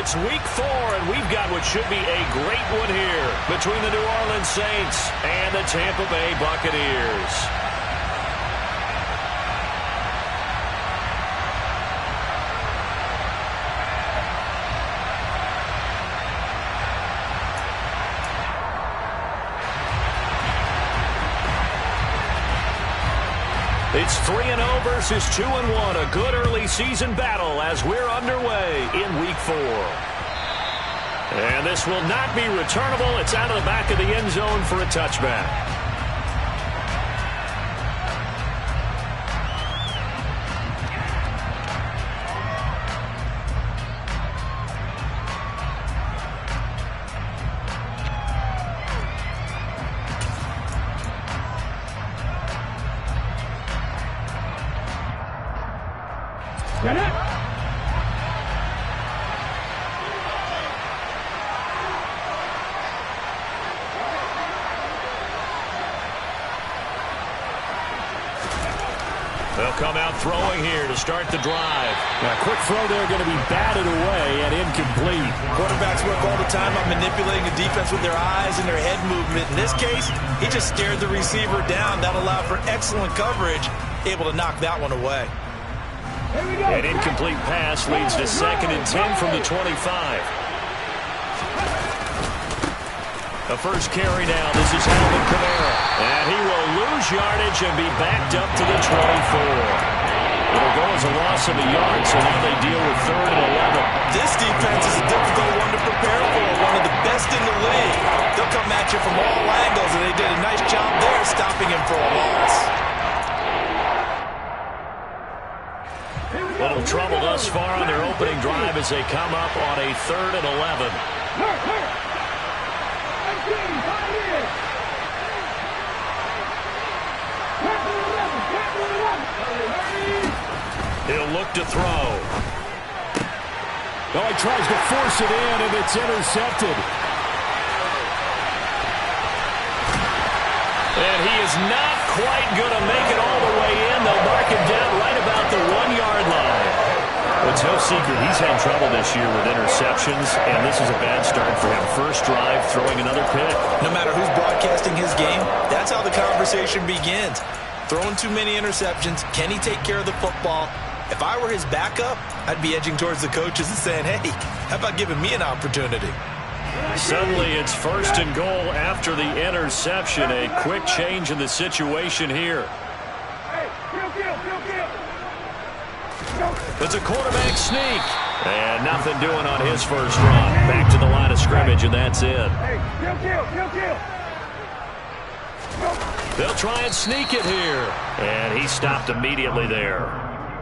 It's week 4, and we've got what should be a great one here between the New Orleans Saints and the Tampa Bay Buccaneers. It's 3-0 versus 2-1, a good early season battle as we're underway in week 4. And this will not be returnable. It's out of the back of the end zone for a touchback. Get it! They'll come out throwing here to start the drive. Now, quick throw there, going to be batted away and incomplete. Quarterbacks work all the time on manipulating the defense with their eyes and their head movement. In this case, he just stared the receiver down. That allowed for excellent coverage, able to knock that one away. An incomplete pass leads to 2nd and 10 from the 25. The first carry now. This is Alvin Kamara. And he will lose yardage and be backed up to the 24. It'll go as a loss of a yard, so now they deal with 3rd and 11. This defense is a difficult one to prepare for, one of the best in the league. They'll come at you from all angles, and they did a nice job there stopping him for a loss. Little trouble thus far on their opening drive as they come up on a 3rd and 11. He'll look to throw. Oh, he tries to force it in, and it's intercepted. And he is not quite going to make it all the way in. They'll mark him down right about the 1-yard line. Well, it's no secret he's had trouble this year with interceptions, and this is a bad start for him. First drive, throwing another pick. No matter who's broadcasting his game, that's how the conversation begins. Throwing too many interceptions, can he take care of the football? If I were his backup, I'd be edging towards the coaches and saying, hey, how about giving me an opportunity? Suddenly it's 1st and goal after the interception. A quick change in the situation here. It's a quarterback sneak. And nothing doing on his first run. Back to the line of scrimmage, and that's it. They'll try and sneak it here. And he stopped immediately there.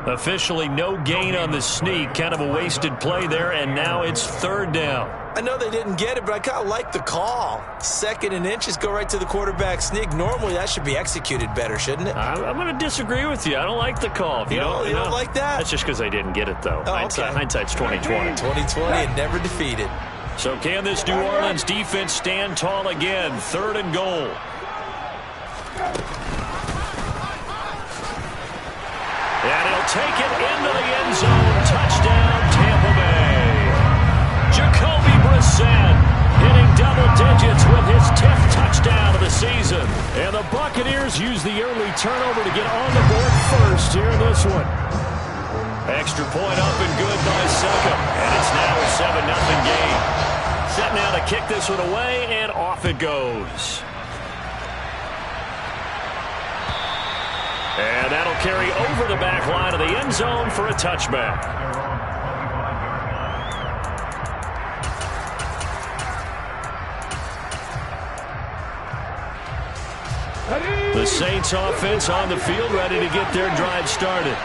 Officially no gain on the sneak. Kind of a wasted play there, and now it's 3rd down. I know they didn't get it, but I kind of like the call. 2nd and inches, go right to the quarterback sneak. Normally, that should be executed better, shouldn't it? I'm going to disagree with you. I don't like the call. If you don't like that? That's just because they didn't get it, though. Oh, okay. Hindsight's 20/20. 20/20 and never defeated. So can this New Orleans defense stand tall again? 3rd and goal. And he'll take it into the end zone. Touchdown, Tampa Bay. Jacoby Brissett hitting double digits with his 10th touchdown of the season. And the Buccaneers use the early turnover to get on the board first here in this one. Extra point up and good by Succop. And it's now a 7-0 game. Set now to kick this one away, and off it goes. And that'll carry over the back line of the end zone for a touchback. The Saints offense on the field, ready to get their drive started.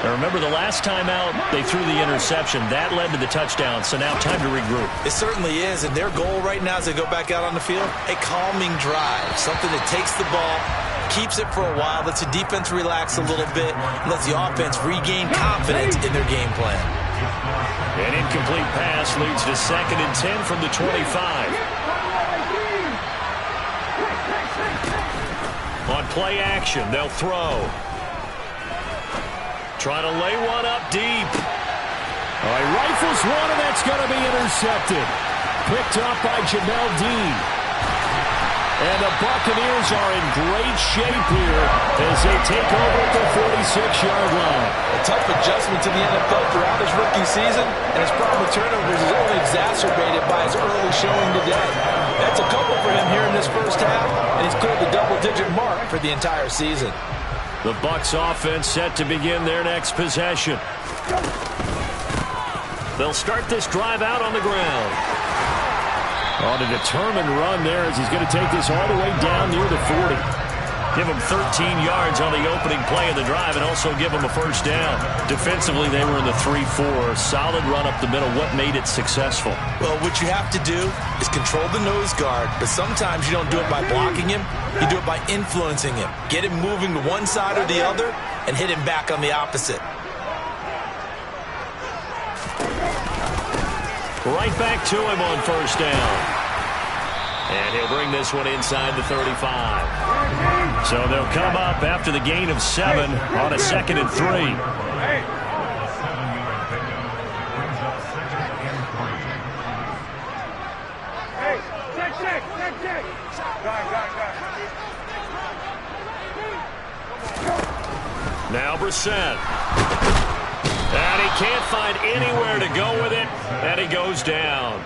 Now remember, the last time out, they threw the interception. That led to the touchdown, so now time to regroup. It certainly is, and their goal right now as they go back out on the field, a calming drive, something that takes the ball, keeps it for a while, lets the defense relax a little bit, and lets the offense regain confidence in their game plan. An incomplete pass leads to 2nd and 10 from the 25. On play action, they'll throw. Trying to lay one up deep. He rifles one, and that's going to be intercepted. Picked up by Jamel Dean. And the Buccaneers are in great shape here as they take over at the 46-yard line. A tough adjustment to the NFL throughout his rookie season, and his problem with turnovers is only exacerbated by his early showing today. That's a couple for him here in this first half, and he's cleared the double-digit mark for the entire season. The Bucs offense set to begin their next possession. They'll start this drive out on the ground. On a determined run there as he's going to take this all the way down near the 40. Give him 13 yards on the opening play of the drive and also give him a first down. Defensively, they were in the 3-4. Solid run up the middle. What made it successful? Well, what you have to do is control the nose guard, but sometimes you don't do it by blocking him. You do it by influencing him. Get him moving to one side or the other and hit him back on the opposite. Right back to him on first down. And he'll bring this one inside the 35. So they'll come up after the gain of 7 on a 2nd and 3. Now Brissett. And he can't find anywhere to go with it, and he goes down.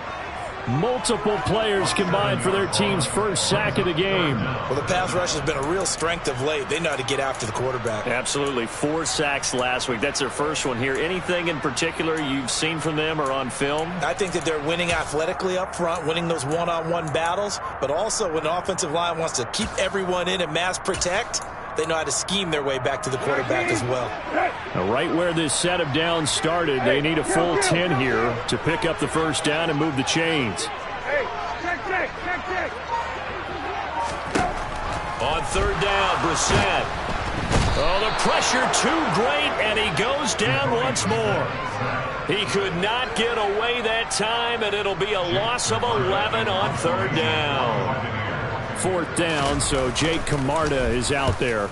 Multiple players combined for their team's first sack of the game. Well, the pass rush has been a real strength of late. They know how to get after the quarterback. Absolutely. 4 sacks last week. That's their first one here. Anything in particular you've seen from them or on film? I think that they're winning athletically up front, winning those one-on-one battles, but also when the offensive line wants to keep everyone in and mass protect, they know how to scheme their way back to the quarterback as well. Now, right where this set of downs started, they need a full 10 here to pick up the first down and move the chains. On third down, Brissett. Oh, the pressure too great, and he goes down once more. He could not get away that time, and it'll be a loss of 11 on third down. 4th down, so Jake Camarda is out there.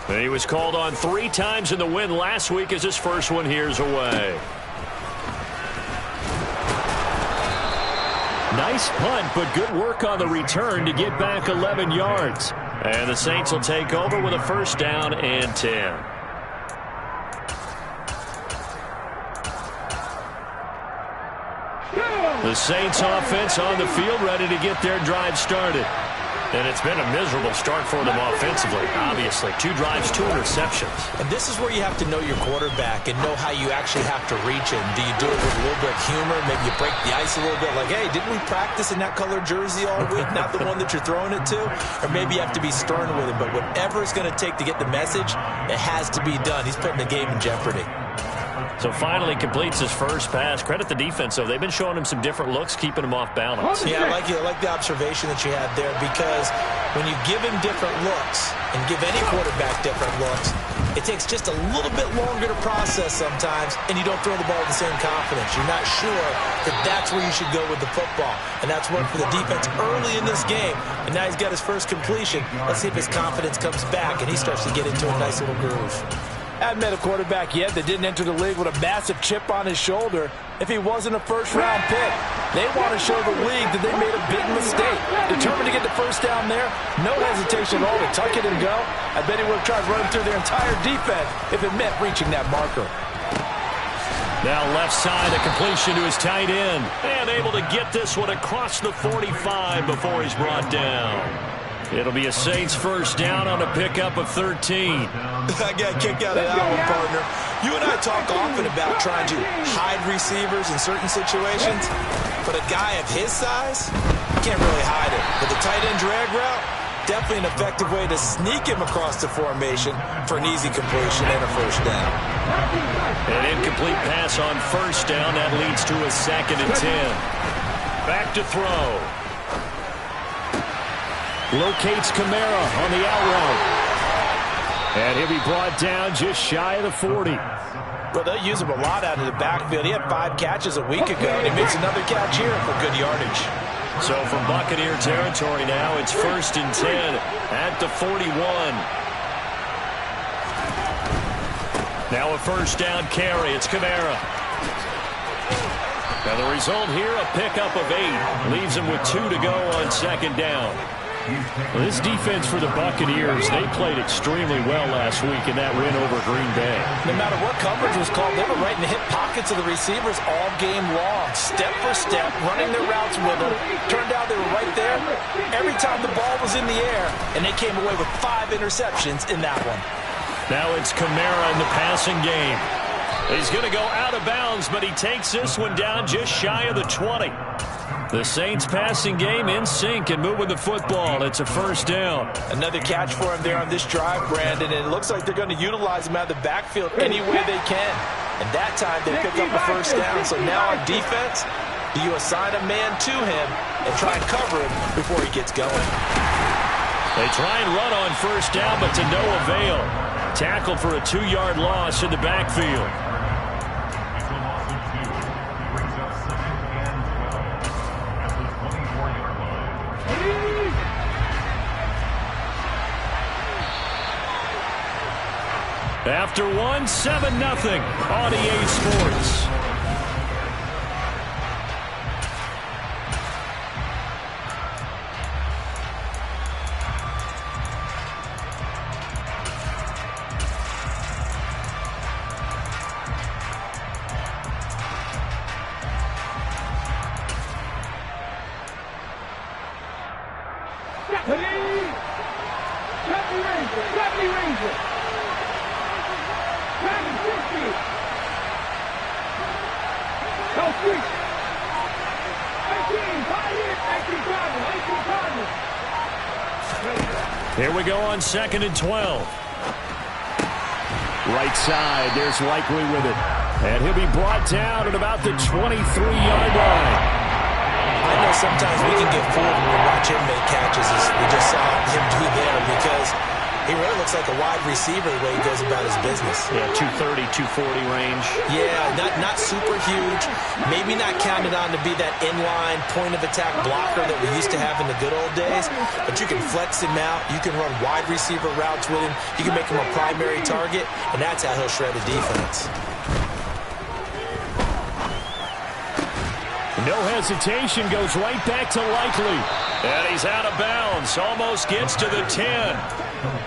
And he was called on 3 times in the win last week as his first one here's away. Nice punt, but good work on the return to get back 11 yards. And the Saints will take over with a first down and 10. The Saints offense on the field ready to get their drive started. And it's been a miserable start for them offensively, obviously. 2 drives, 2 interceptions. And this is where you have to know your quarterback and know how you actually have to reach him. Do you do it with a little bit of humor? Maybe you break the ice a little bit like, hey, didn't we practice in that colored jersey all week? Not the one that you're throwing it to? Or maybe you have to be stern with him. But whatever it's going to take to get the message, it has to be done. He's putting the game in jeopardy. So finally completes his first pass. Credit the defense, though. They've been showing him some different looks, keeping him off balance. Yeah, I like the observation that you had there, because when you give him different looks and give any quarterback different looks, it takes just a little bit longer to process sometimes, and you don't throw the ball with the same confidence. You're not sure that that's where you should go with the football, and that's worked for the defense early in this game, and now he's got his first completion. Let's see if his confidence comes back, and he starts to get into a nice little groove. I haven't met a quarterback yet that didn't enter the league with a massive chip on his shoulder if he wasn't a first-round pick. They want to show the league that they made a big mistake. Determined to get the first down there, no hesitation at all to tuck it and go. I bet he would have tried running through their entire defense if it meant reaching that marker. Now left side, a completion to his tight end. And able to get this one across the 45 before he's brought down. It'll be a Saints first down on a pickup of 13. I got a kick out of that one, partner. You and I talk often about trying to hide receivers in certain situations, but a guy of his size, you can't really hide it. But the tight end drag route, definitely an effective way to sneak him across the formation for an easy completion and a first down. An incomplete pass on first down. That leads to a 2nd and 10. Back to throw. Locates Kamara on the out route. And he'll be brought down just shy of the 40. Well, they'll use him a lot out of the backfield. He had 5 catches a week ago, and he makes another catch here for good yardage. So from Buccaneer territory now, it's 1st and 10 at the 41. Now a first down carry. It's Kamara. And the result here, a pickup of 8. Leaves him with 2 to go on second down. Well, this defense for the Buccaneers, they played extremely well last week in that win over Green Bay. No matter what coverage was called, they were right in the hip pockets of the receivers all game long. Step for step, running their routes with them. Turned out they were right there every time the ball was in the air, and they came away with 5 interceptions in that one. Now it's Kamara in the passing game. He's going to go out of bounds, but he takes this one down just shy of the 20. The Saints passing game in sync and moving the football. It's a first down. Another catch for him there on this drive, Brandon, and it looks like they're going to utilize him out of the backfield any way they can. And that time they pick up a first down. So now on defense, do you assign a man to him and try and cover him before he gets going? They try and run on first down, but to no avail. Tackled for a 2-yard loss in the backfield. After 1, 7-0 on EA Sports. Here we go on 2nd and 12. Right side, there's Likely with it. And he'll be brought down at about the 23-yard line. I know sometimes we can get fooled when we watch him make catches, as we just saw him do there, because he really looks like a wide receiver the way he goes about his business. Yeah, 230, 240 range. Yeah, not super huge. Maybe not counted on to be that inline point-of-attack blocker that we used to have in the good old days, but you can flex him out. You can run wide receiver routes with him. You can make him a primary target, and that's how he'll shred a defense. No hesitation, goes right back to Likely. And he's out of bounds, almost gets to the 10.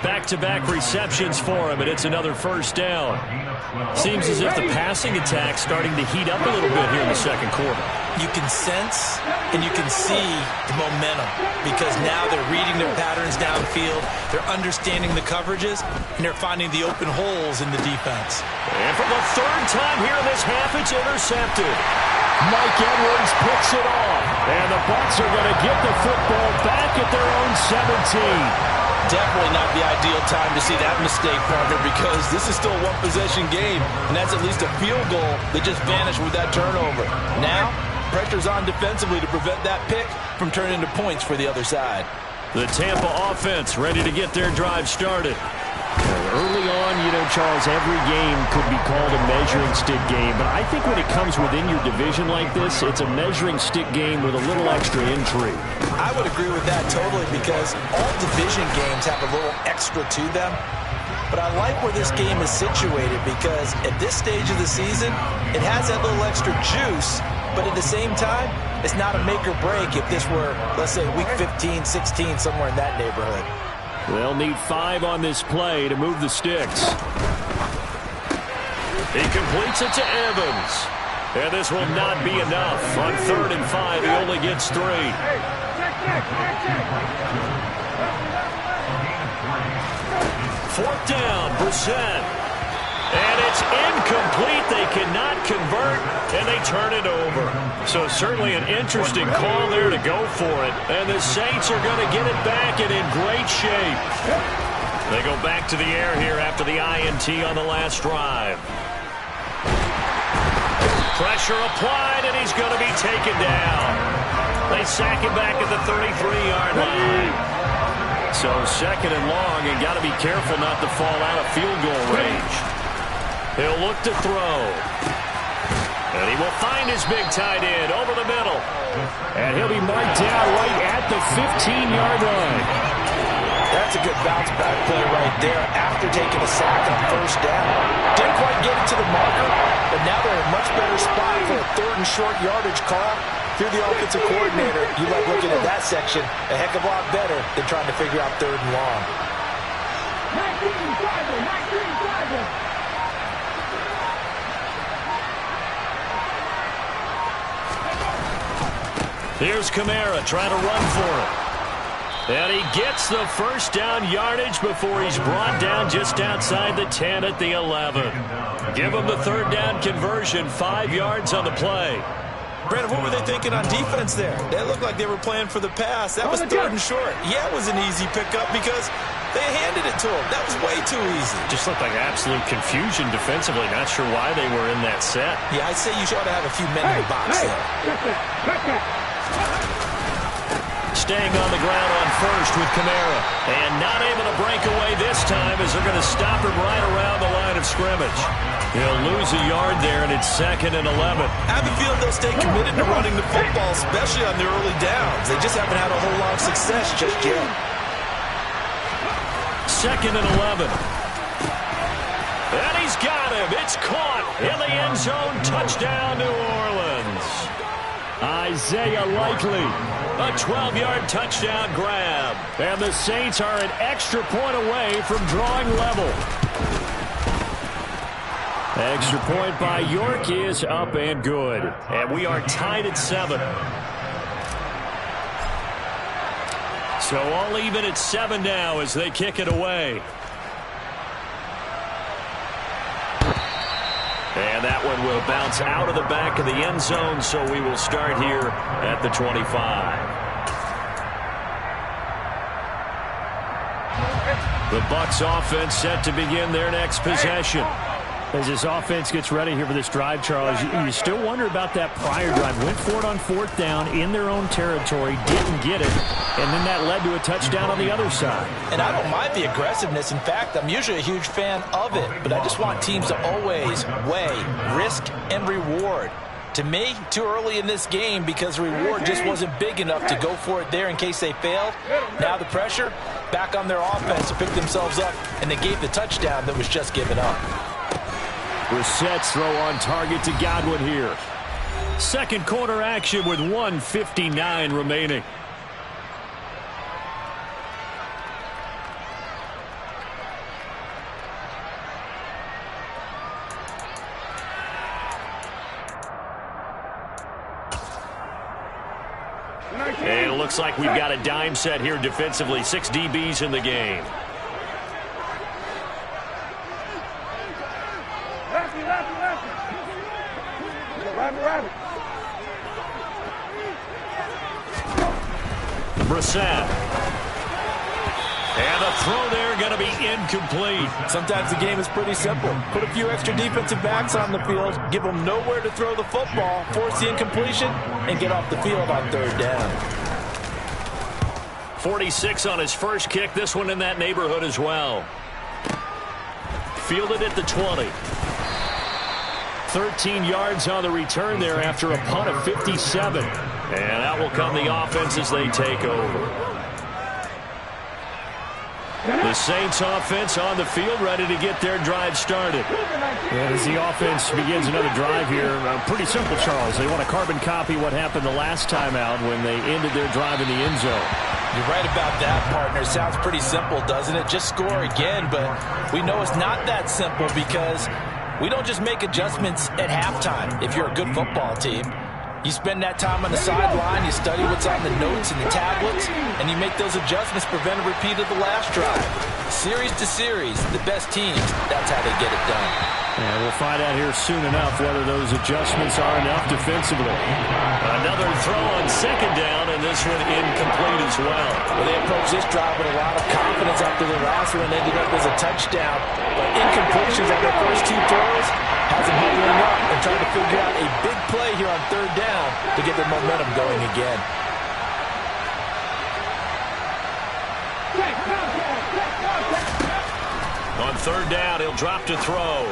Back-to-back receptions for him, and it's another first down. Seems as if the passing attack's starting to heat up a little bit here in the second quarter. You can sense and you can see the momentum, because now they're reading their patterns downfield, they're understanding the coverages, and they're finding the open holes in the defense. And for the 3rd time here in this half, it's intercepted. Mike Edwards picks it off, and the Bucs are going to get the football back at their own 17. Definitely not the ideal time to see that mistake, partner, because this is still a one-possession game, and that's at least a field goal that just vanished with that turnover. Now, pressure's on defensively to prevent that pick from turning into points for the other side. The Tampa offense ready to get their drive started. Early on, you know, Charles, every game could be called a measuring stick game, but I think when it comes within your division like this, it's a measuring stick game with a little extra intrigue. I would agree with that totally, because all division games have a little extra to them. But I like where this game is situated, because at this stage of the season, it has that little extra juice, but at the same time, it's not a make or break if this were, let's say, week 15, 16, somewhere in that neighborhood. They'll need 5 on this play to move the sticks. He completes it to Evans. And this will not be enough. On 3rd and 5, he only gets 3. 4th down, Brissett. And it's incomplete. They cannot convert, and they turn it over. So certainly an interesting call there to go for it. And the Saints are going to get it back and in great shape. They go back to the air here after the INT on the last drive. Pressure applied, and he's going to be taken down. They sack him back at the 33-yard line. So 2nd and long, and got to be careful not to fall out of field goal range. He'll look to throw. And he will find his big tight end over the middle. And he'll be marked down right at the 15-yard line. That That's a good bounce-back play right there after taking a sack on first down. Didn't quite get it to the marker, but now they're in a much better spot for a third and short yardage call. If you're the offensive coordinator, you like looking at that section a heck of a lot better than trying to figure out third and long. 19-5. Here's Kamara trying to run for it. And he gets the first down yardage before he's brought down just outside the 10 at the 11. Give him the third down conversion, 5 yards on the play. Brandon, what were they thinking on defense there? They looked like they were playing for the pass. That was third and short. Yeah, it was an easy pickup because they handed it to him. That was way too easy. Just looked like absolute confusion defensively. Not sure why they were in that set. Yeah, I'd say you ought to have a few men in the box there. Staying on the ground on first with Kamara. And not able to break away this time as they're going to stop him right around the line of scrimmage. He'll lose a yard there, and it's 2nd and 11. I have a feeling they'll stay committed to running the football, especially on the early downs. They just haven't had a whole lot of success just yet. 2nd and 11. And he's got him. It's caught in the end zone. Touchdown, New Orleans. Isaiah Likely, a 12-yard touchdown grab. And the Saints are an extra point away from drawing level. Extra point by York is up and good. And we are tied at 7. So all even at 7 now as they kick it away. And that one will bounce out of the back of the end zone, so we will start here at the 25. The Bucs offense set to begin their next possession. As this offense gets ready here for this drive, Charles, you still wonder about that prior drive. Went for it on 4th down in their own territory, didn't get it, and then that led to a touchdown on the other side. And I don't mind the aggressiveness. In fact, I'm usually a huge fan of it, but I just want teams to always weigh risk and reward. To me, too early in this game because the reward just wasn't big enough to go for it there in case they failed. Now the pressure back on their offense to pick themselves up, and they gave the touchdown that was just given up. Brissett's throw on target to Godwin here. Second quarter action with 1:59 remaining. And it looks like we've got a dime set here defensively. 6 DBs in the game. Brissett. And the throw there going to be incomplete. Sometimes the game is pretty simple. Put a few extra defensive backs on the field, give them nowhere to throw the football, force the incompletion, and get off the field on 3rd down. 46 on his first kick. This one in that neighborhood as well. Fielded at the 20. 13 yards on the return there after a punt of 57. And out will come the offense as they take over. The Saints offense on the field ready to get their drive started. And as the offense begins another drive here, pretty simple, Charles. They want to carbon copy what happened the last time out when they ended their drive in the end zone. You're right about that, partner. Sounds pretty simple, doesn't it? Just score again, but we know it's not that simple because we don't just make adjustments at halftime if you're a good football team. You spend that time on the sideline, you study what's on the notes and the tablets, and you make those adjustments, prevent a repeat of the last drive. Series to series, the best teams, that's how they get it done. And we'll find out here soon enough whether those adjustments are enough defensively. Another throw on 2nd down, and this one incomplete as well. Well, they approached this drive with a lot of confidence after the last one ended up as a touchdown. But incompletions on their first 2 throws has them huddling up and trying to figure out a big play here on 3rd down to get their momentum going again. On 3rd down, he'll drop to throw.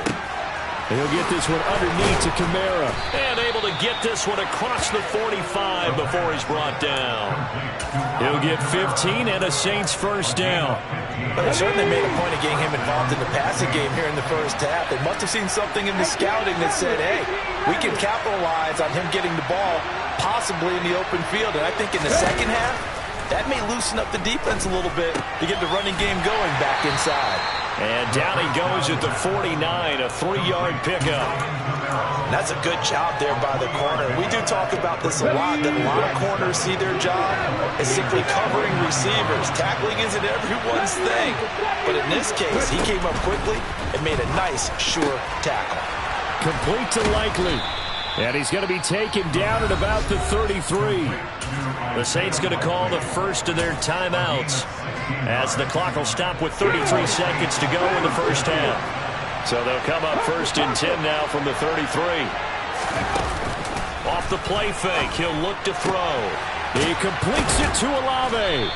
He'll get this one underneath to Kamara. And able to get this one across the 45 before he's brought down. He'll get 15 and a Saints first down. But they certainly made a point of getting him involved in the passing game here in the first half. They must have seen something in the scouting that said, hey, we can capitalize on him getting the ball possibly in the open field. And I think in the second half, that may loosen up the defense a little bit to get the running game going back inside. And down he goes at the 49, a 3-yard pickup. That's a good job there by the corner. We do talk about this a lot, that a lot of corners see their job as simply covering receivers. Tackling isn't everyone's thing. But in this case, he came up quickly and made a nice, sure tackle. Complete to Likely. And he's going to be taken down at about the 33. The Saints going to call the first of their timeouts as the clock will stop with 33 seconds to go in the first half. So they'll come up first and 10 now from the 33. Off the play fake, he'll look to throw. He completes it to Olave.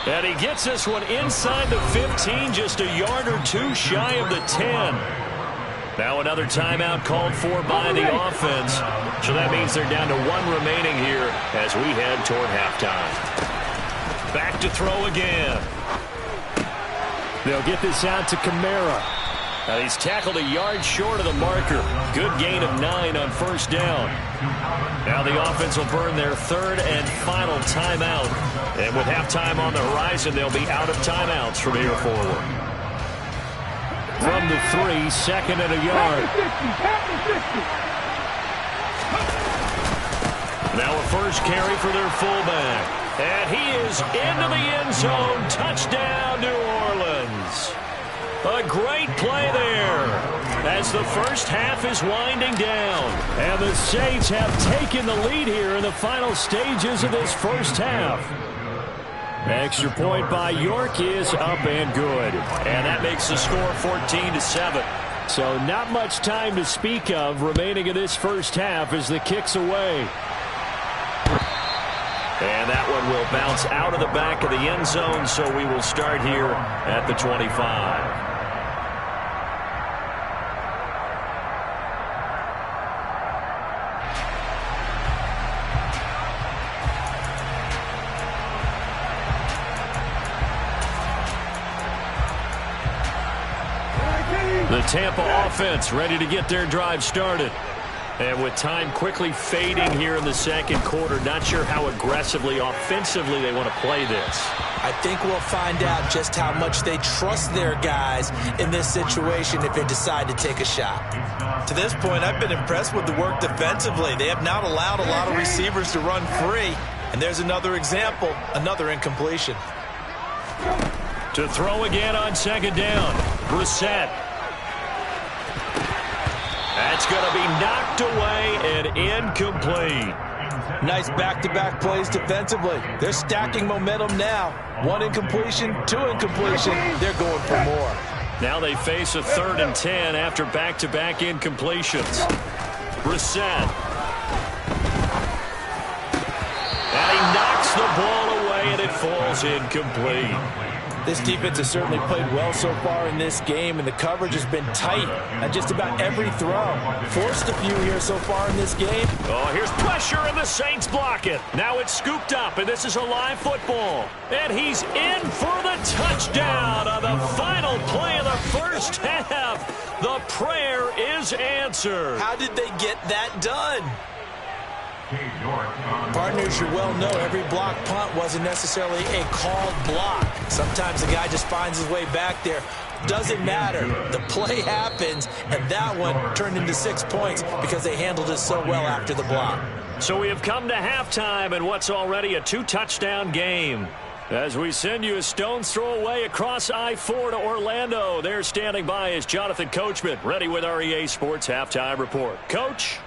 And he gets this one inside the 15, just a yard or two shy of the 10. Now another timeout called for by the offense. So that means they're down to 1 remaining here as we head toward halftime. Back to throw again. They'll get this out to Kamara. And he's tackled a yard short of the marker. Good gain of 9 on first down. Now the offense will burn their third and final timeout. And with halftime on the horizon, they'll be out of timeouts from here forward. From the 3, second and a yard. Now a first carry for their fullback. And he is into the end zone. Touchdown, New Orleans. A great play there as the first half is winding down. And the Saints have taken the lead here in the final stages of this first half. Extra point by York is up and good. And that makes the score 14-7. So not much time to speak of remaining in this first half as the kick's away. And that one will bounce out of the back of the end zone, so we will start here at the 25. The Tampa offense ready to get their drive started. And with time quickly fading here in the second quarter, not sure how aggressively, offensively they want to play this. I think we'll find out just how much they trust their guys in this situation if they decide to take a shot. To this point, I've been impressed with the work defensively. They have not allowed a lot of receivers to run free. And there's another example, another incompletion. To throw again on second down, Brissett. That's going to be knocked away and incomplete. Nice back-to-back plays defensively. They're stacking momentum now. 1 incompletion, 2 incompletion. They're going for more. Now they face a 3rd and 10 after back-to-back incompletions. Brissett. And he knocks the ball away and it falls incomplete. This defense has certainly played well so far in this game, and the coverage has been tight on just about every throw. Forced a few here so far in this game. Oh, here's pressure, and the Saints block it. Now it's scooped up, and this is a live football. And he's in for the touchdown on the final play of the first half. The prayer is answered. How did they get that done? Partners, you well know every block punt wasn't necessarily a called block. Sometimes the guy just finds his way back there. Doesn't matter. The play happens, and that one turned into 6 points because they handled it so well after the block. So we have come to halftime in what's already a 2-touchdown game. As we send you a stone's throw away across I-4 to Orlando. There standing by is Jonathan Coachman, ready with our EA Sports Halftime Report. Coach?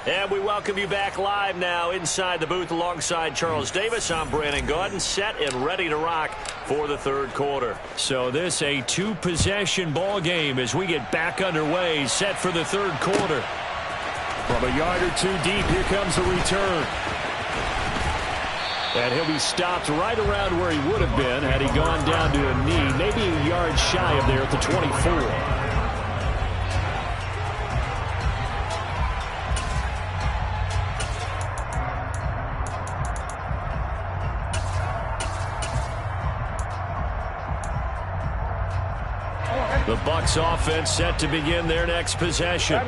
And we welcome you back live now inside the booth alongside Charles Davis. I'm Brandon Gaudin, set and ready to rock for the third quarter. So this a two-possession ball game as we get back underway, set for the third quarter. From a yard or two deep, here comes the return. And he'll be stopped right around where he would have been had he gone down to a knee, maybe a yard shy of there at the 24. The Bucs offense set to begin their next possession.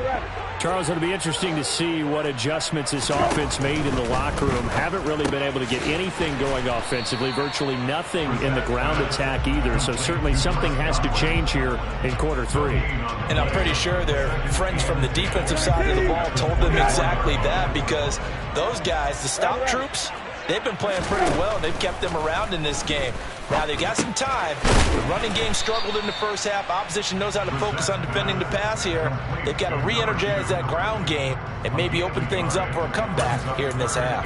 Charles, it'll be interesting to see what adjustments this offense made in the locker room. Haven't really been able to get anything going offensively, virtually nothing in the ground attack either. So certainly something has to change here in quarter three. And I'm pretty sure their friends from the defensive side of the ball told them exactly that, because those guys, the stop troops, they've been playing pretty well, and they've kept them around in this game. Now, they've got some time. The running game struggled in the first half. Opposition knows how to focus on defending the pass here. They've got to re-energize that ground game and maybe open things up for a comeback here in this half.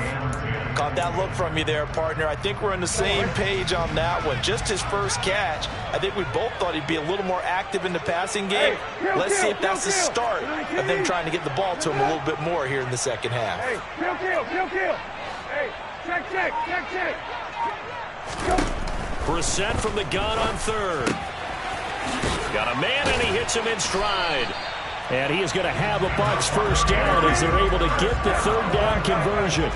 Caught that look from you there, partner. I think we're on the same page on that one. Just his first catch. I think we both thought he'd be a little more active in the passing game. Let's see if that's the start of them trying to get the ball to him a little bit more here in the second half. Hey, kill. Hey, check. Brissett from the gun on third. Got a man, and he hits him in stride. And he is going to have a Bucs first down as they're able to get the third down conversion.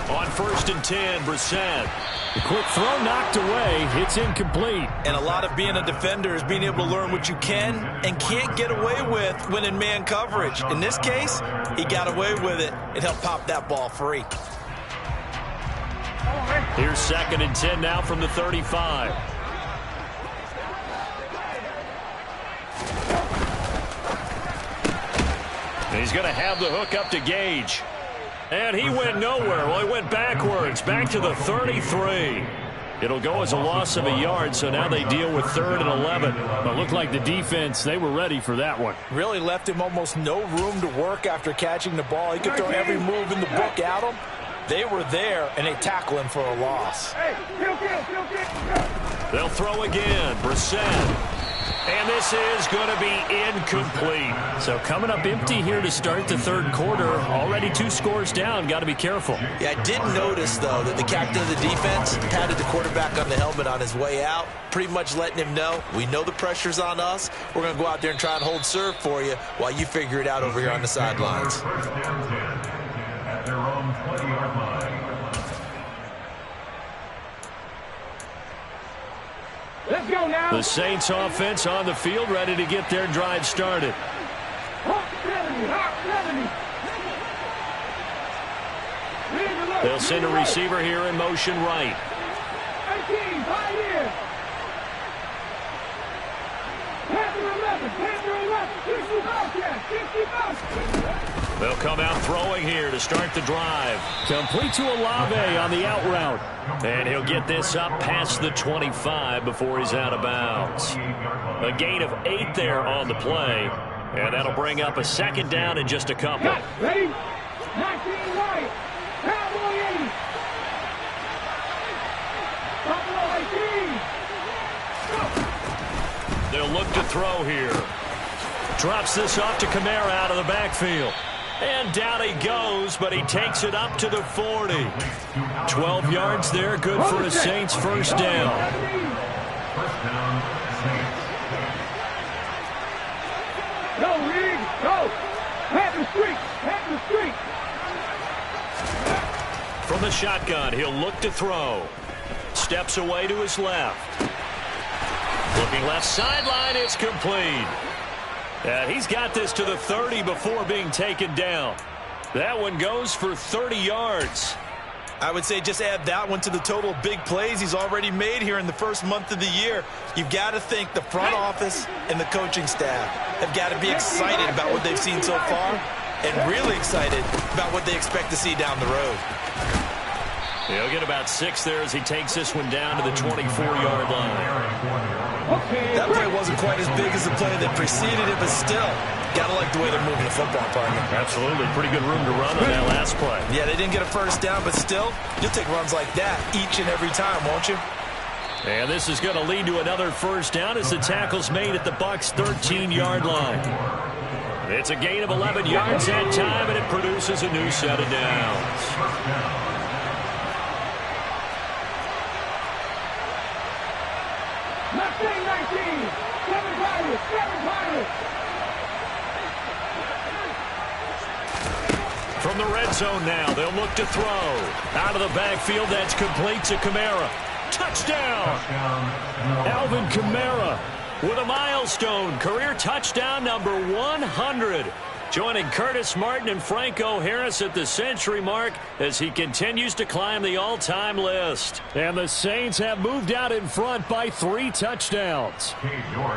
On 1st and 10, Brissett. The quick throw knocked away. It's incomplete. And a lot of being a defender is being able to learn what you can and can't get away with when in man coverage. In this case, he got away with it and helped pop that ball free. Here's 2nd and 10 now from the 35. And he's going to have the hook up to Gage. And he went nowhere. Well, he went backwards, back to the 33. It'll go as a loss of a yard, so now they deal with 3rd and 11. But it looked like the defense, they were ready for that one. Really left him almost no room to work after catching the ball. He could throw every move in the book at him. They were there, and they tackle him for a loss. Hey, kill. They'll throw again. Brissett. And this is going to be incomplete. So coming up empty here to start the third quarter. Already 2 scores down. Got to be careful. Yeah, I did notice, though, that the captain of the defense patted the quarterback on the helmet on his way out, pretty much letting him know, we know the pressure's on us. We're going to go out there and try and hold serve for you while you figure it out over here on the sidelines. At their own 20-yard line. Let's go now. The Saints offense on the field, ready to get their drive started. Hot 70. They'll send a receiver here in motion right. 18, 5 years. Panther 11, 60 They'll come out throwing here to start the drive. Complete to Olave on the out route. And he'll get this up past the 25 before he's out of bounds. A gain of 8 there on the play. And that'll bring up a 2nd down in just a couple. Ready? 19 right. Cowboy 80. Buffalo 18. They'll look to throw here. Drops this off to Kamara out of the backfield. And down he goes, but he takes it up to the 40. 12 yards there, good for a Saints first down. Go, Reed, go. Panther Street. From the shotgun, he'll look to throw. Steps away to his left. Looking left sideline, it's complete. He's got this to the 30 before being taken down. That one goes for 30 yards. I would say just add that one to the total of big plays he's already made here in the first month of the year. You've got to think the front office and the coaching staff have got to be excited about what they've seen so far and really excited about what they expect to see down the road. He'll get about 6 there as he takes this one down to the 24-yard line. That play wasn't quite as big as the play that preceded it, but still, Gotta like the way they're moving the football, partner. Absolutely. Pretty good room to run on that last play. Yeah, they didn't get a first down, but still, you'll take runs like that each and every time, won't you? And this is going to lead to another first down as the tackle's made at the Bucs' 13-yard line. It's a gain of 11 yards that time, and it produces a new set of downs. Mustang 19. 7 pilots. 7 pilots. From the red zone now, they'll look to throw. Out of the backfield, that's complete to Kamara. Touchdown! Alvin Kamara with a milestone. Career touchdown number 100. Joining Curtis Martin and Franco Harris at the century mark as he continues to climb the all-time list. And the Saints have moved out in front by 3 touchdowns.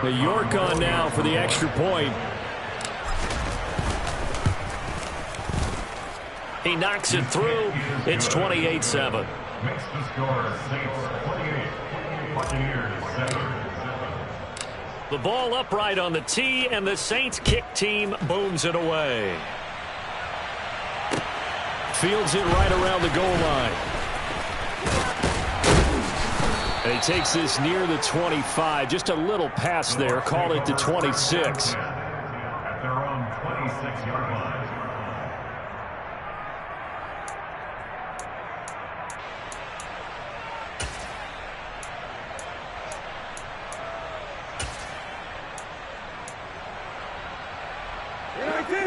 The York on now for the extra point. He knocks it through. It's 28-7. Makes the score Saints 28, Buccaneers 7. The ball upright on the tee, and the Saints kick team booms it away. Fields it right around the goal line. And he takes this near the 25. Just a little pass there. Call it the 26. At their own 26-yard line.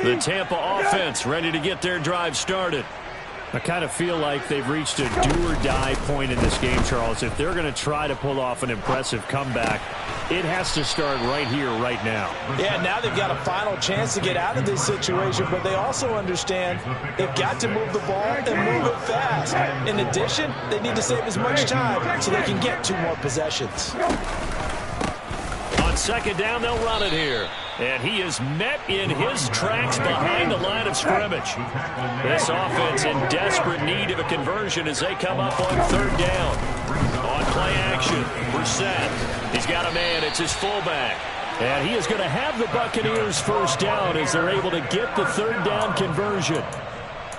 The Tampa offense ready to get their drive started. I kind of feel like they've reached a do-or-die point in this game, Charles. If they're going to try to pull off an impressive comeback, it has to start right here, right now. Yeah, now they've got a final chance to get out of this situation, but they also understand they've got to move the ball and move it fast. In addition, they need to save as much time so they can get 2 more possessions. On second down, they'll run it here. And he is met in his tracks behind the line of scrimmage. This offense in desperate need of a conversion as they come up on third down. On play action, Brissett. He's got a man. It's his fullback. And he is going to have the Buccaneers first down as they're able to get the third down conversion.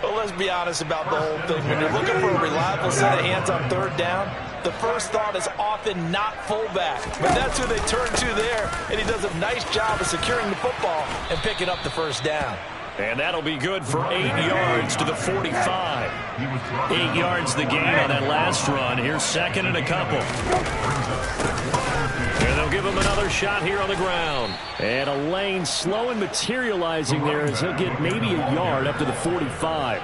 Well, let's be honest about the whole thing. When you're looking for a reliable set of hands on third down, the first thought is often not fullback. But that's who they turn to there, and he does a nice job of securing the football and picking up the first down. And that'll be good for 8 yards to the 45. 8 yards the gain on that last run. Here's second and a couple. And they'll give him another shot here on the ground. And a lane slow and materializing there as he'll get maybe a yard up to the 45.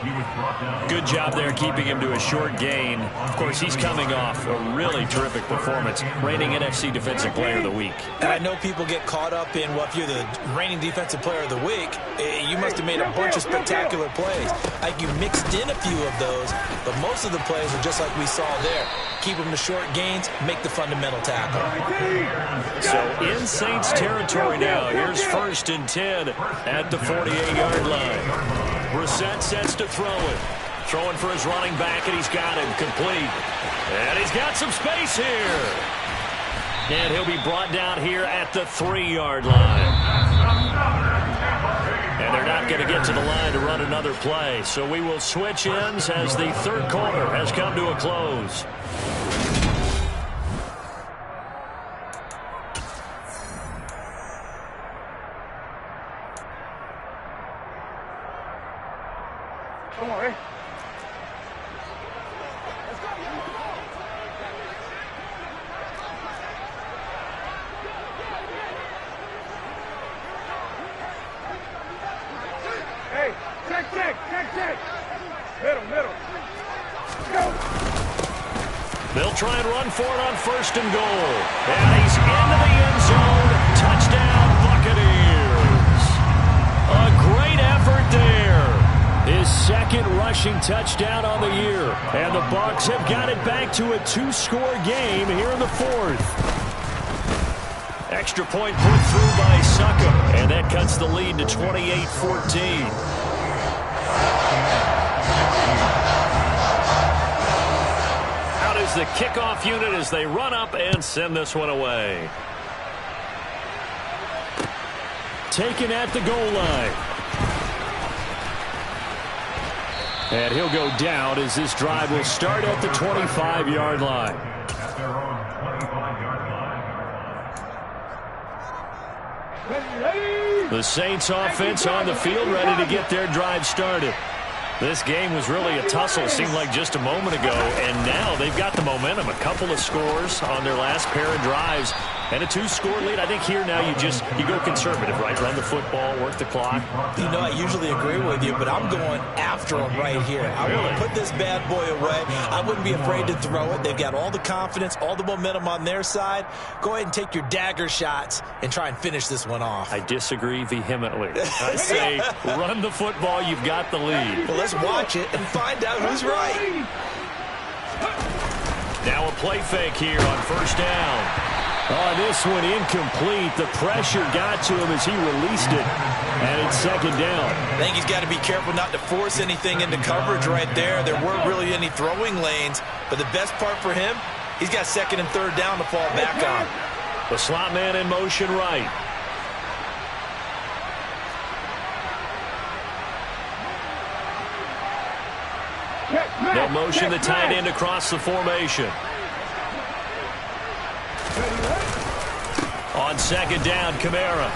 Good job there keeping him to a short gain. Of course, he's coming off a really terrific performance, reigning NFC Defensive Player of the Week. And I know people get caught up in, well, if you're the reigning Defensive Player of the Week, you must have made a bunch of spectacular plays. Like you mixed in a few of those, but most of the plays are just like we saw there. Keep them to short gains, make the fundamental tackle. So in Saints territory now, here's first and 10 at the 48-yard line. Brissett sets to throw it. Throwing for his running back, and he's got him complete. And he's got some space here. And he'll be brought down here at the 3-yard line. And they're not going to get to the line to run another play. So we will switch ends as the third quarter has come to a close. Come on, eh? Hey, check. Middle. Go. They'll try and run for it on first and goal. And he's into the end zone. Touchdown, Buccaneers. A great effort there. His second rushing touchdown on the year. And the Bucs have got it back to a 2-score game here in the fourth. Extra point put through by Suckum. And that cuts the lead to 28-14. Out is the kickoff unit as they run up and send this one away. taken at the goal line. And he'll go down as this drive will start at the 25-yard line. At their own 25-yard line. The Saints offense on the field, ready to get their drive started. This game was really a tussle, seemed like just a moment ago, and now they've got the momentum. A couple of scores on their last pair of drives, and a 2-score lead. I think here now you go conservative, right? Run the football, work the clock. You know, I usually agree with you, but I'm going after them right here. I want to put this bad boy away. I wouldn't be afraid to throw it. They've got all the confidence, all the momentum on their side. Go ahead and take your dagger shots and try and finish this one off. I disagree vehemently. I say run the football. You've got the lead. Well, let's watch it and find out who's right. Now a play fake here on first down. Oh, this one incomplete. The pressure got to him as he released it, and it's second down. I think he's got to be careful not to force anything into coverage right there. There weren't really any throwing lanes, but the best part for him, he's got second and third down to fall back on. The slot man in motion right. They'll motion the tight end across the formation. On second down, Kamara.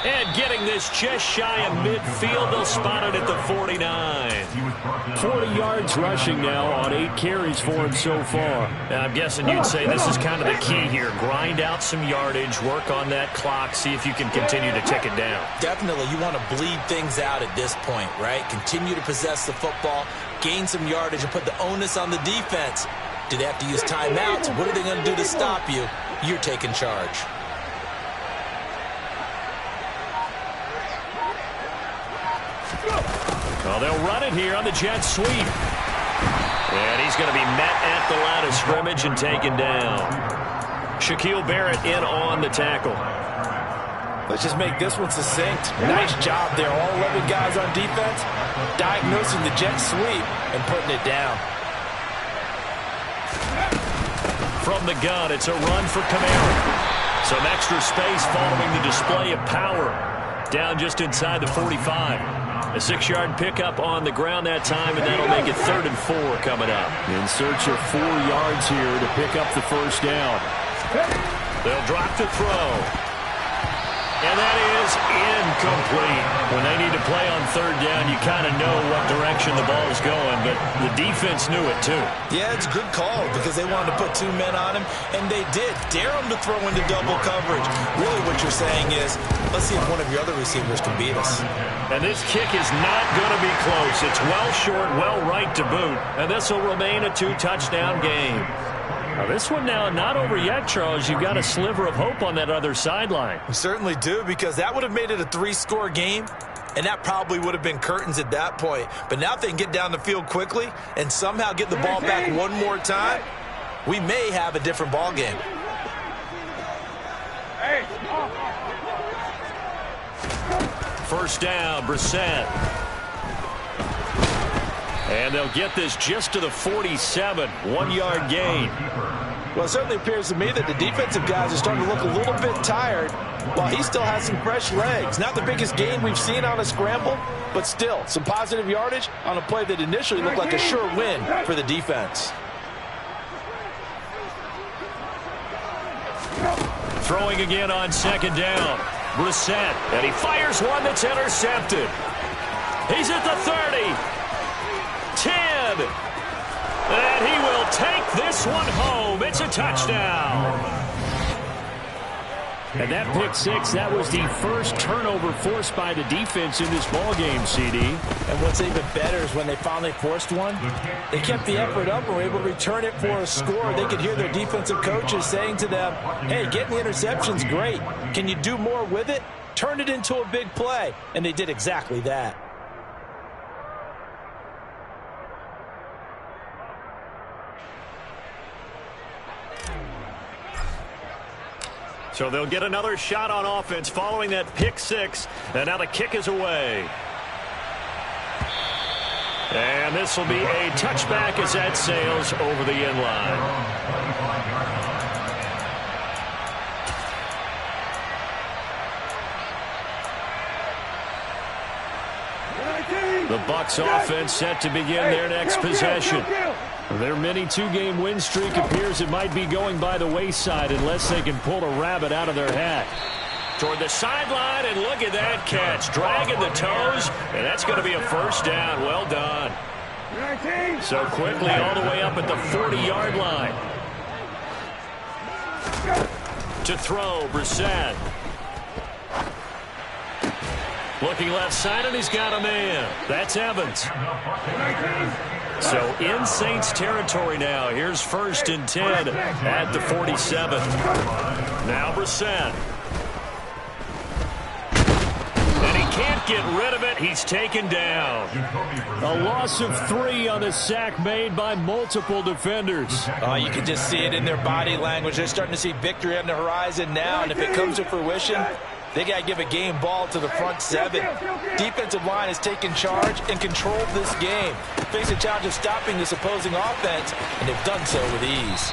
And getting this just shy of midfield, they'll spot it at the 49. 40 yards rushing now on 8 carries for him so far. Now, I'm guessing you'd say this is kind of the key here. Grind out some yardage, work on that clock, see if you can continue to tick it down. Definitely, you want to bleed things out at this point, right? Continue to possess the football, gain some yardage, and put the onus on the defense. Do they have to use timeouts? What are they going to do to stop you? You're taking charge. Well, they'll run it here on the jet sweep. And he's going to be met at the line of scrimmage and taken down. Shaquille Barrett in on the tackle. Let's just make this one succinct. Nice job there. All 11 guys on defense diagnosing the jet sweep and putting it down. From the gun, it's a run for Kamara. Some extra space following the display of power. Down just inside the 45. A 6-yard pickup on the ground that time, and that'll make it 3rd and 4 coming up. In search of 4 yards here to pick up the first down. They'll drop to throw. And that is incomplete. When they need to play on 3rd down, you kind of know what direction the ball is going, but the defense knew it too. Yeah, it's a good call because they wanted to put 2 men on him, and they did. Dare him to throw into double coverage. Really what you're saying is, let's see if one of your other receivers can beat us. And this kick is not going to be close. It's well short, well right to boot, and this will remain a 2-touchdown game. Now this one now not over yet, Charles. You've got a sliver of hope on that other sideline. We certainly do, because that would have made it a 3-score game, and that probably would have been curtains at that point. But now if they can get down the field quickly and somehow get the ball back one more time, we may have a different ball game. First down, Brissett. And they'll get this just to the 47, 1-yard gain. Well, it certainly appears to me that the defensive guys are starting to look a little bit tired while he still has some fresh legs. Not the biggest gain we've seen on a scramble, but still some positive yardage on a play that initially looked like a sure win for the defense. Throwing again on second down. Brissett, and he fires one that's intercepted. He's at the 30. 10. And he will take this one home. It's a touchdown. And that pick six, that was the first turnover forced by the defense in this ballgame, CD. And what's even better is when they finally forced one, they kept the effort up and were able to return it for a score. They could hear their defensive coaches saying to them, hey, getting the interception's great. Can you do more with it? Turn it into a big play. And they did exactly that. So they'll get another shot on offense following that pick six. And now the kick is away. And this will be a touchback as that sails over the end line. The Bucs offense set to begin their next possession. Their mini two-game win streak appears it might be going by the wayside unless they can pull a rabbit out of their hat. Toward the sideline, and look at that catch. Dragging the toes, and that's going to be a first down. Well done. So quickly all the way up at the 40-yard line. To throw, Brissett. Looking left side, and he's got a man. That's Evans. So in Saints territory now. Here's 1st and 10 at the 47. Now Brissett. And he can't get rid of it. He's taken down. A loss of 3 on the sack made by multiple defenders. Oh, you can just see it in their body language. They're starting to see victory on the horizon now, and if it comes to fruition, they got to give a game ball to the front 7. Defensive line has taken charge and controlled this game. Face a challenge of stopping this opposing offense, and they've done so with ease.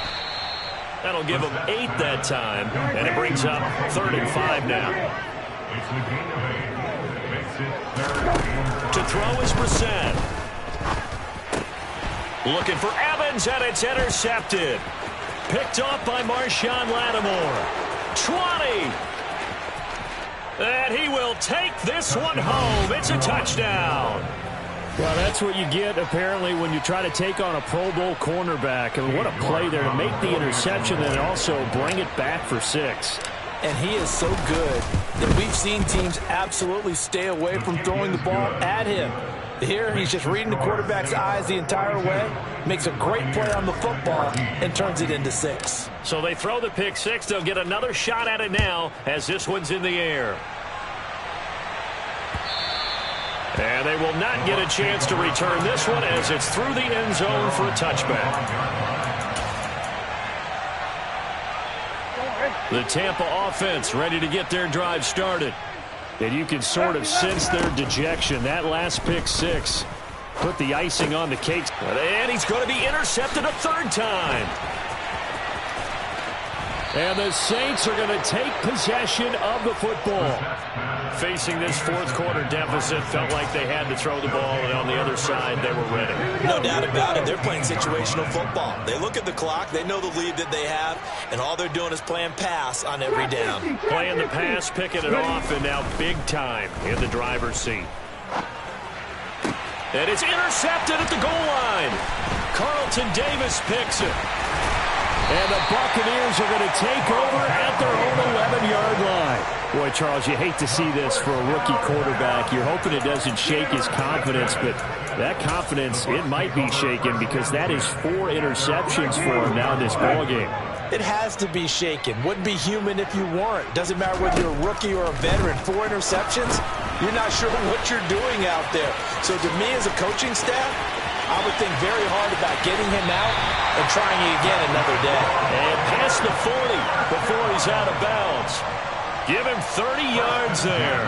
That'll give them 8 that time, and it brings up 3rd and 5 now. To throw is Brissett. Looking for Evans, and it's intercepted. Picked off by Marshawn Lattimore. 20. And he will take this one home. It's a touchdown. Well, that's what you get, apparently, when you try to take on a Pro Bowl cornerback. And what a play there to make the interception and also bring it back for 6. And he is so good that we've seen teams absolutely stay away from throwing the ball at him. Here, he's just reading the quarterback's eyes the entire way, makes a great play on the football, and turns it into 6. So they throw the pick 6. They'll get another shot at it now as this one's in the air. And they will not get a chance to return this one as it's through the end zone for a touchback. The Tampa offense ready to get their drive started. And you can sort of sense their dejection. That last pick 6 put the icing on the cake. And he's going to be intercepted a 3rd time. And the Saints are going to take possession of the football. Facing this 4th quarter deficit, felt like they had to throw the ball, and on the other side, they were ready. No doubt about it. They're playing situational football. They look at the clock, they know the lead that they have, and all they're doing is playing pass on every down. Playing the pass, picking it off, and now big time in the driver's seat. And it's intercepted at the goal line. Carlton Davis picks it. And the Buccaneers are going to take over at their own 11-yard line. Boy, Charles, you hate to see this for a rookie quarterback. You're hoping it doesn't shake his confidence, but that confidence, it might be shaken because that is 4 interceptions for him now in this ballgame. It has to be shaken. Wouldn't be human if you weren't. Doesn't matter whether you're a rookie or a veteran. 4 interceptions, you're not sure what you're doing out there. So to me as a coaching staff, I would think very hard about getting him out and trying again another day. And past the 40 before he's out of bounds. Give him 30 yards there.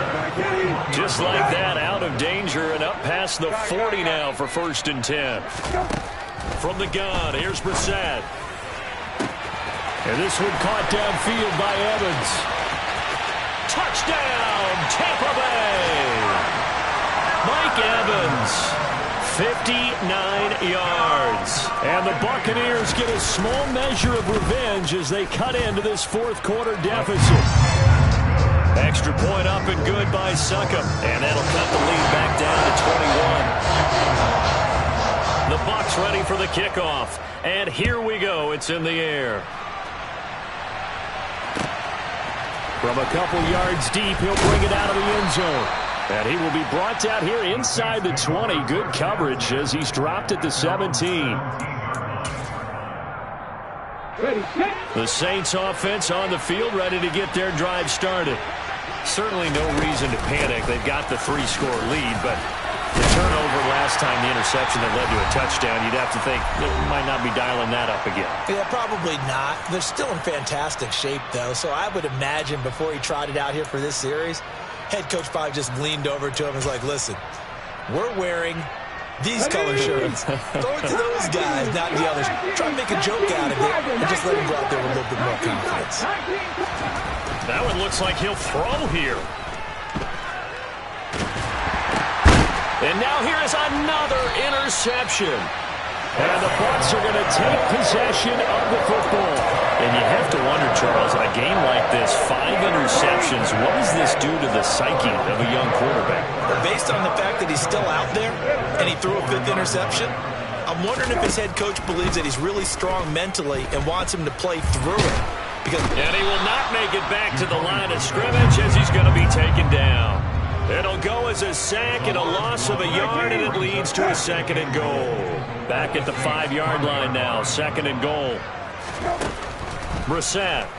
Just like that, out of danger and up past the 40 now for 1st and 10. From the gun, here's Brissett. And this one caught downfield by Evans. Touchdown, Tampa Bay. Mike Evans, 59 yards. And the Buccaneers get a small measure of revenge as they cut into this 4th quarter deficit. Extra point up and good by Succop. And that'll cut the lead back down to 21. The Bucs ready for the kickoff. And here we go. It's in the air. From a couple yards deep, he'll bring it out of the end zone. And he will be brought down here inside the 20. Good coverage as he's dropped at the 17. The Saints offense on the field ready to get their drive started. Certainly no reason to panic. They've got the 3-score lead, but the turnover last time, the interception that led to a touchdown, you'd have to think they might not be dialing that up again. Yeah, probably not. They're still in fantastic shape, though, so I would imagine before he trotted out here for this series, head coach probably just leaned over to him and was like, listen, we're wearing these color shirts. Throw it to those guys, not the others. Try and make a joke out of it and just let him go out there with a little bit more confidence. That one looks like he'll throw here. And now here is another interception. And the Bucs are going to take possession of the football. And you have to wonder, Charles, in a game like this, 5 interceptions, what does this do to the psyche of a young quarterback? Based on the fact that he's still out there and he threw a 5th interception, I'm wondering if his head coach believes that he's really strong mentally and wants him to play through it. And he will not make it back to the line of scrimmage as he's going to be taken down. It'll go as a sack and a loss of a yard, and it leads to a 2nd and goal. Back at the 5-yard line now, 2nd and goal. Brissett.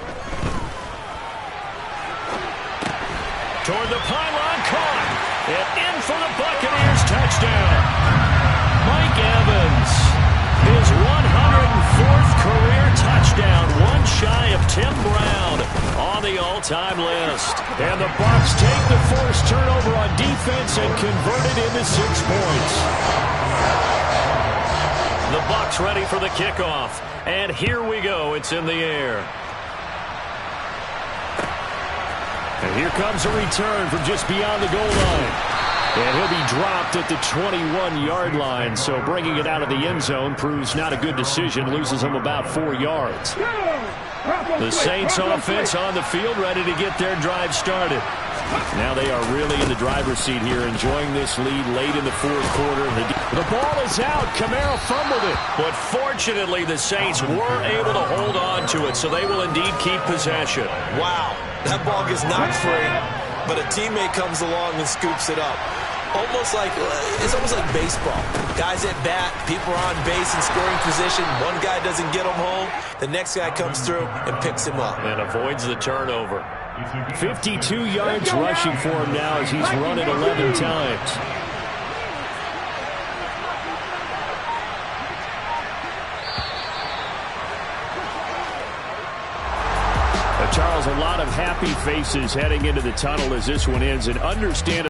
Toward the pylon, caught. And in for the Buccaneers, touchdown. Mike Evans, his 104th career touchdown, one shy of Tim Brown on the all-time list. And the Bucs take the forced turnover on defense and convert it into 6 points. The Bucs ready for the kickoff. And here we go. It's in the air. And here comes a return from just beyond the goal line. And he'll be dropped at the 21-yard line. So bringing it out of the end zone proves not a good decision. Loses him about 4 yards. The Saints offense on the field, ready to get their drive started. Now they are really in the driver's seat here, enjoying this lead late in the 4th quarter. The ball is out. Kamara fumbled it. But fortunately, the Saints were able to hold on to it, so they will indeed keep possession. Wow, that ball gets knocked free, but a teammate comes along and scoops it up. It's almost like baseball. Guys at bat, people are on base in scoring position. One guy doesn't get him home. The next guy comes through and picks him up. And avoids the turnover. 52 yards rushing for him now as he's run it 11 times. Charles, a lot of happy faces heading into the tunnel as this one ends, and understand